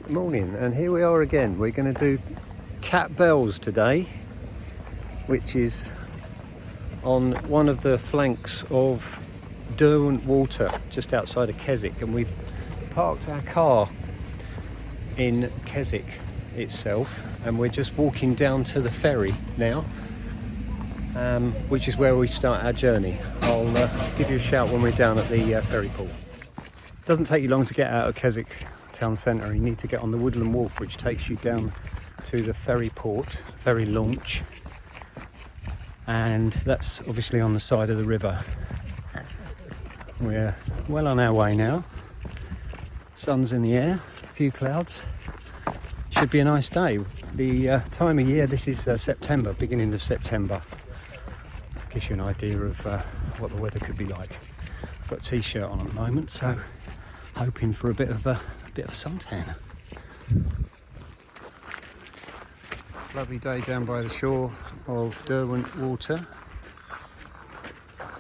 Morning, and here we are again. We're going to do Catbells today, which is on one of the flanks of Derwent Water, just outside of Keswick, and we've parked our car in Keswick itself, and we're just walking down to the ferry now, which is where we start our journey. I'll give you a shout when we're down at the ferry pool. It doesn't take you long to get out of Keswick town centre. You need to get on the Woodland Walk, which takes you down to the ferry port, ferry launch, and that's obviously on the side of the river. We're well on our way now. Sun's in the air, a few clouds. Should be a nice day. The time of year, this is September, beginning of September. Gives you an idea of what the weather could be like. I've got a t-shirt on at the moment, so hoping for a bit of suntan. Lovely day down by the shore of Derwent Water.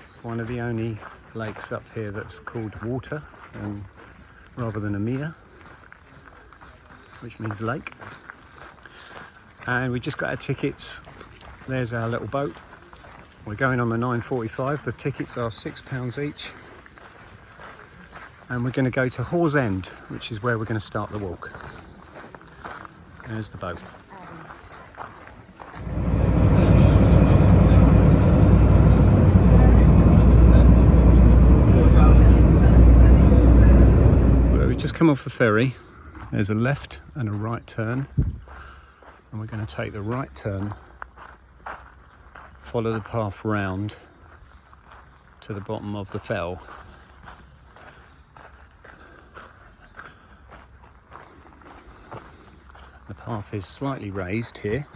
It's one of the only lakes up here that's called water, rather than a mere, which means lake. And we just got our tickets. There's our little boat. We're going on the 9:45. The tickets are £6 each. And we're going to go to Hawes End, which is where we're going to start the walk. There's the boat. Well, we've just come off the ferry. There's a left and a right turn, and we're going to take the right turn, follow the path round to the bottom of the fell. The path is slightly raised here,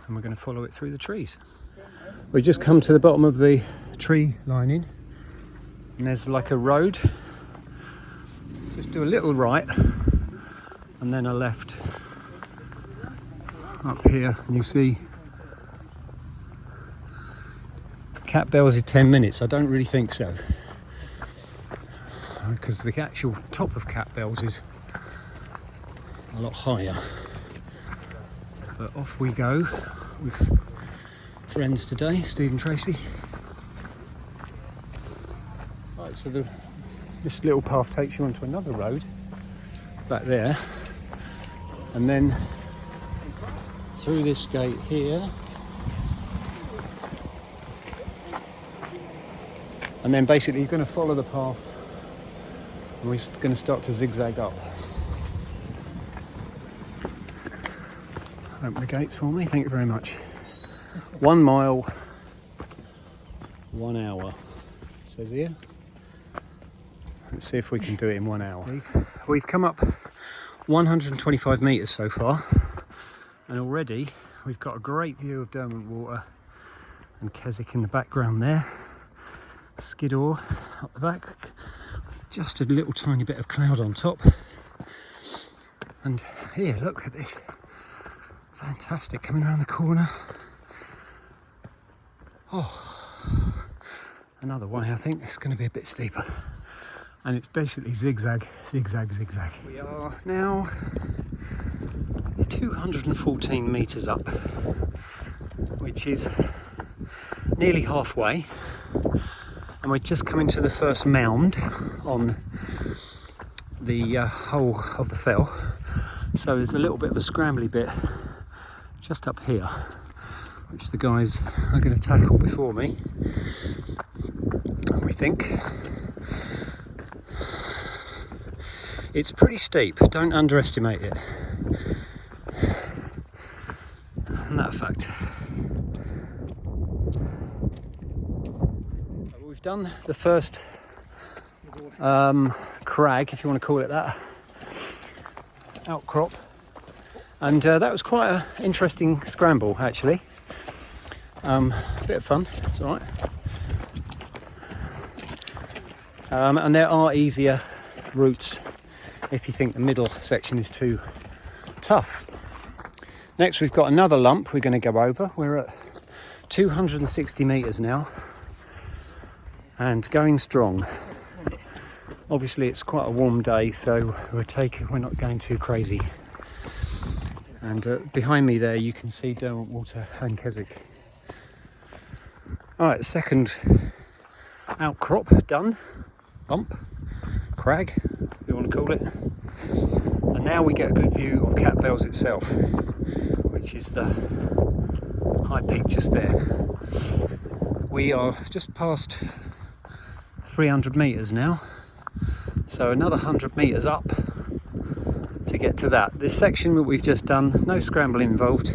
and we're going to follow it through the trees. We've just come to the bottom of the tree lining, and there's like a road. Just do a little right and then a left up here, and you see Catbells is 10 minutes. I don't really think so, because the actual top of Catbells is a lot higher. But off we go with friends today, Steve and Tracy. Right, so this little path takes you onto another road back there, and then through this gate here, and then basically you're going to follow the path, and we're going to start to zigzag up. Open the gates for me, thank you very much. 1 mile, 1 hour, it says here. Let's see if we can do it in 1 hour. We've come up 125 metres so far, and already we've got a great view of Derwent Water and Keswick in the background there. Skiddaw up the back, with just a little tiny bit of cloud on top. And here, look at this. Fantastic, coming around the corner. Oh, another way. I think it's going to be a bit steeper, and it's basically zigzag, zigzag, zigzag. We are now 214 metres up, which is nearly halfway, and we're just coming to the first mound on the whole of the fell. So there's a little bit of a scrambly bit just up here, which the guys are going to tackle before me, we think. It's pretty steep, don't underestimate it. And that fact. We've done the first crag, if you want to call it that, outcrop. And that was quite an interesting scramble, actually. A bit of fun, it's all right. And there are easier routes if you think the middle section is too tough. Next, we've got another lump we're going to go over. We're at 260 metres now, and going strong. Obviously it's quite a warm day, so we're not going too crazy. And behind me there you can see Derwent Water and Keswick. Alright, second outcrop done. Bump, crag, if you want to call it. And now we get a good view of Catbells itself, which is the high peak just there. We are just past 300 metres now, so another 100 metres up to get to that. This section that we've just done, no scrambling involved,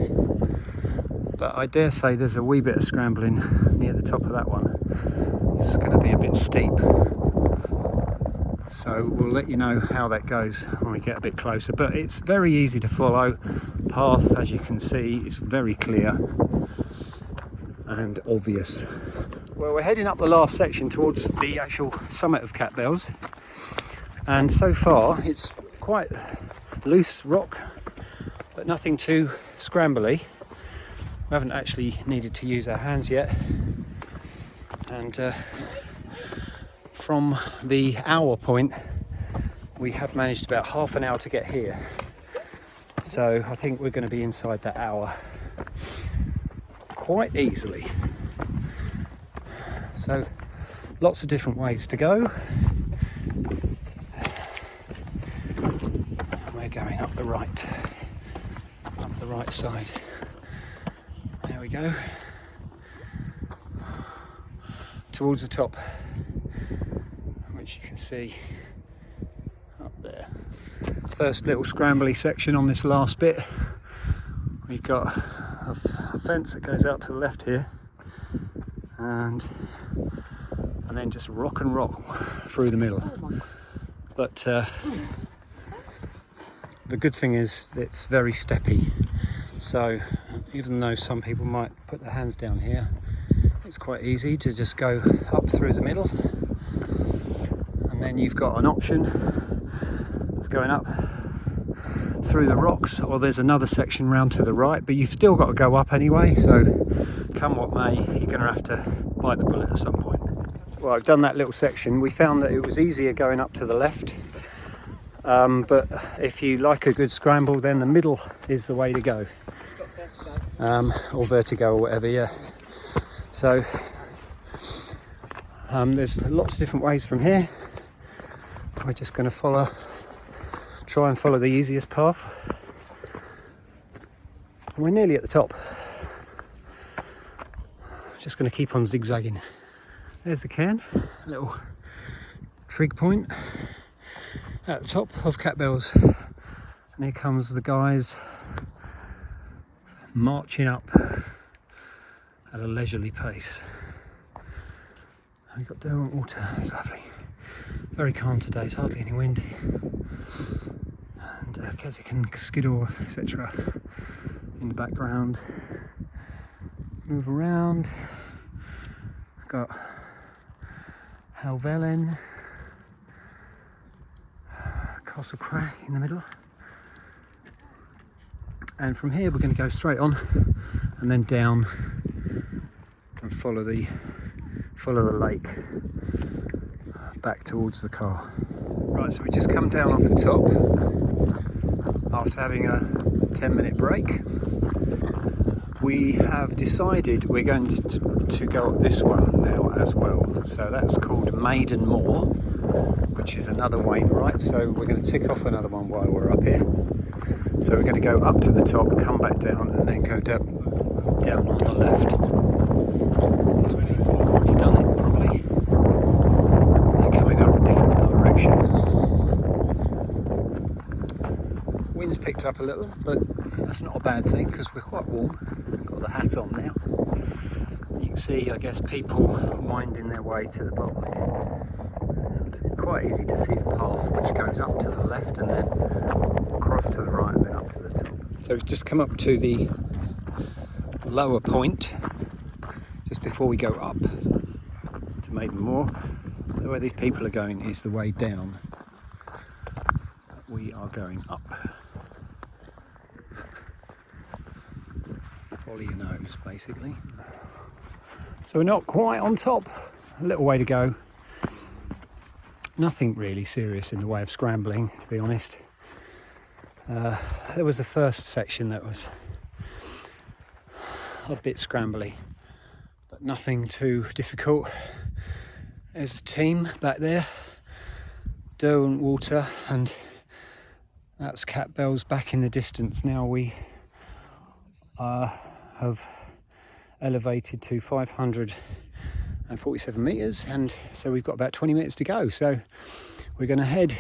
but I dare say there's a wee bit of scrambling near the top of that one. It's going to be a bit steep, so we'll let you know how that goes when we get a bit closer. But it's very easy to follow. Path, as you can see, is very clear and obvious. Well, we're heading up the last section towards the actual summit of Catbells, and so far it's quite loose rock, but nothing too scrambly. We haven't actually needed to use our hands yet, and from the hour point we have managed about half an hour to get here, so I think we're going to be inside that hour quite easily. So lots of different ways to go. We're going up the right side. There we go, towards the top, which you can see up there. First little scrambly section on this last bit. We've got a fence that goes out to the left here, and then just rock and roll through the middle. But the good thing is it's very steppy, so even though some people might put their hands down here, it's quite easy to just go up through the middle, and then you've got an option of going up through the rocks, or there's another section round to the right, but you've still got to go up anyway, so come what may, you're going to have to bite the bullet at some point. Well, I've done that little section. We found that it was easier going up to the left, but if you like a good scramble, then the middle is the way to go, or vertigo or whatever, yeah. So there's lots of different ways from here. We're just going to try and follow the easiest path. And we're nearly at the top. Just going to keep on zigzagging. There's the cairn, little trig point at the top of Catbells. And here comes the guys marching up at a leisurely pace. We've got Derwent Water, it's lovely. Very calm today, it's hardly any wind. And Keswick and Skiddaw, etc. in the background. Move around. Got Helvellyn, Castle Crag in the middle. And from here we're going to go straight on and then down and follow the lake back towards the car. Right, so we just come down off the top after having a 10-minute break. We have decided we're going to go up this one now as well. So that's called Maiden Moor, which is another wane right. So we're going to tick off another one while we're up here. So we're going to go up to the top, come back down, and then go down on the left. We've already done it, probably. They're coming up a different direction. Wind's picked up a little, but that's not a bad thing because we're quite warm. Got the hat on now. You can see, I guess, people winding their way to the bottom here. And quite easy to see the path which goes up to the left and then across to the right and then up to the top. So we've just come up to the lower point just before we go up to Maiden Moor. Where these people are going is the way down. We are going up. Follow your nose, basically. So we're not quite on top, a little way to go. nothing really serious in the way of scrambling, to be honest. There was the first section that was a bit scrambly, but nothing too difficult. There's the team back there, Derwent Water, and that's Catbells back in the distance. Now we have elevated to 547 metres, and so we've got about 20 minutes to go. So we're going to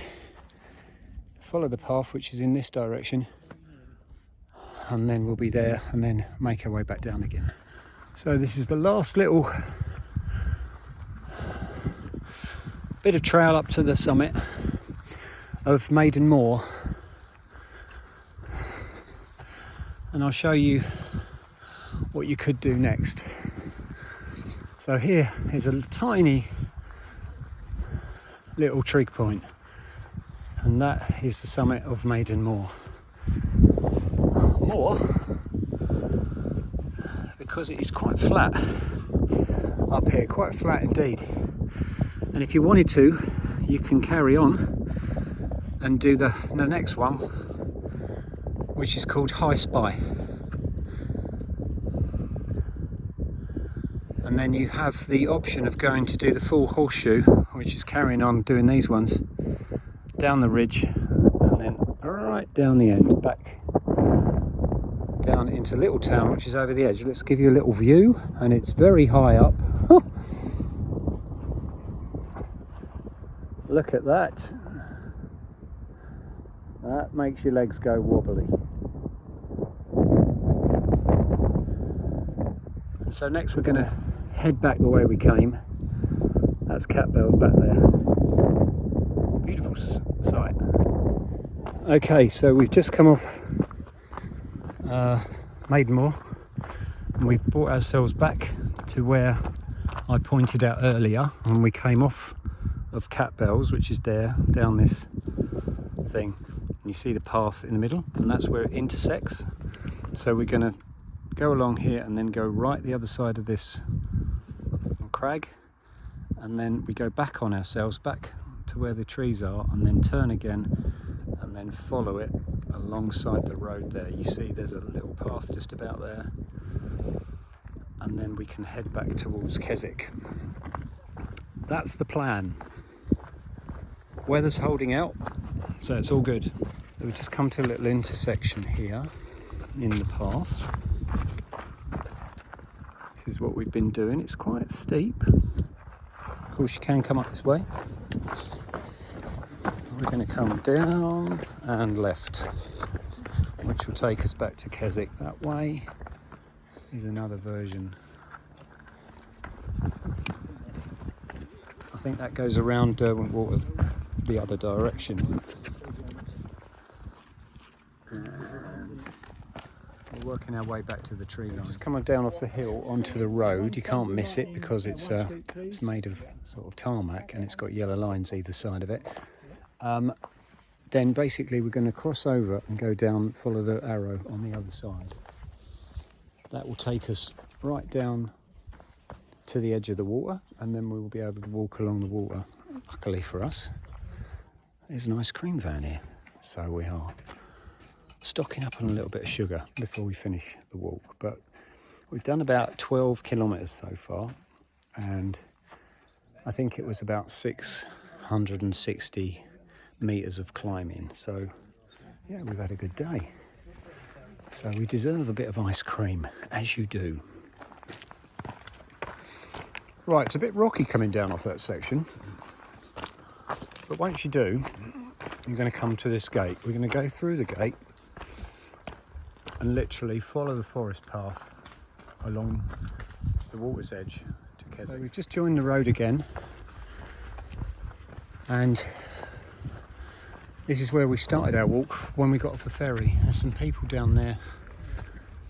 follow the path, which is in this direction, and then we'll be there and then make our way back down again. So this is the last little bit of trail up to the summit of Maiden Moor, and I'll show you what you could do next. So here is a tiny little trig point, and that is the summit of Maiden Moor. Moor, because it is quite flat up here, quite flat indeed. And if you wanted to, you can carry on and do the next one, which is called High Spy. And then you have the option of going to do the full horseshoe, which is carrying on doing these ones down the ridge and then right down the end, back down into Little Town, which is over the edge. Let's give you a little view, and it's very high up. Look at that. That makes your legs go wobbly. And so next we're going to head back the way we came. That's Catbells back there. Beautiful sight. Okay, so we've just come off Maiden Moor, and we've brought ourselves back to where I pointed out earlier when we came off of Catbells, which is there, down this thing. And you see the path in the middle, and that's where it intersects. So we're going to go along here and then go right the other side of this crag, and then we go back on ourselves, back to where the trees are, and then turn again and then follow it alongside the road there. You see there's a little path just about there, and then we can head back towards Keswick. That's the plan. Weather's holding out, so it's all good. We've just come to a little intersection here in the path. This is what we've been doing. It's quite steep. Of course, you can come up this way. We're going to come down and left, which will take us back to Keswick. That way is another version. I think that goes around Derwent Water the other direction. And we're working our way back to the tree line. Just coming down off the hill onto the road. You can't miss it because it's made of sort of tarmac, and it's got yellow lines either side of it. Then basically we're going to cross over and go down, follow the arrow on the other side. That will take us right down to the edge of the water, and then we will be able to walk along the water. Luckily for us, there's an ice cream van here, so we are stocking up on a little bit of sugar before we finish the walk. But we've done about 12 kilometres so far, and I think it was about 660 metres of climbing. So yeah, we've had a good day. So we deserve a bit of ice cream, as you do. Right, it's a bit rocky coming down off that section, but once you do, you're going to come to this gate. We're going to go through the gate and literally follow the forest path along the water's edge to Keswick. So we've just joined the road again, and this is where we started our walk when we got off the ferry. There's some people down there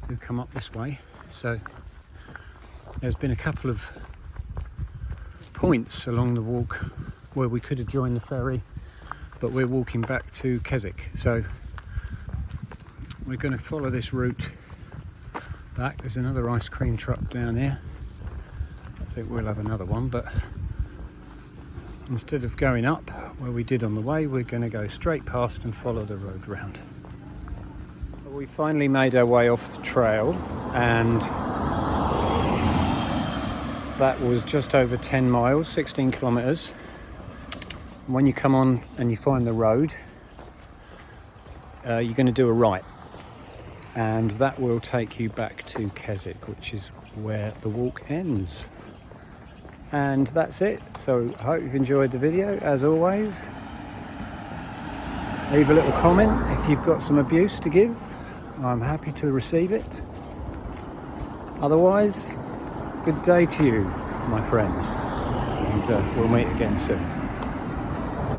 who come up this way, so there's been a couple of points along the walk where we could have joined the ferry, but we're walking back to Keswick, so we're going to follow this route back. There's another ice cream truck down here. I think we'll have another one, but instead of going up where we did on the way, we're going to go straight past and follow the road round. We finally made our way off the trail, and that was just over 10 miles, 16 kilometres. When you come on and you find the road, you're going to do a right, and that will take you back to Keswick, which is where the walk ends. And that's it. So I hope you've enjoyed the video. As always, leave a little comment if you've got some abuse to give. I'm happy to receive it. Otherwise, good day to you, my friends, and we'll meet again soon.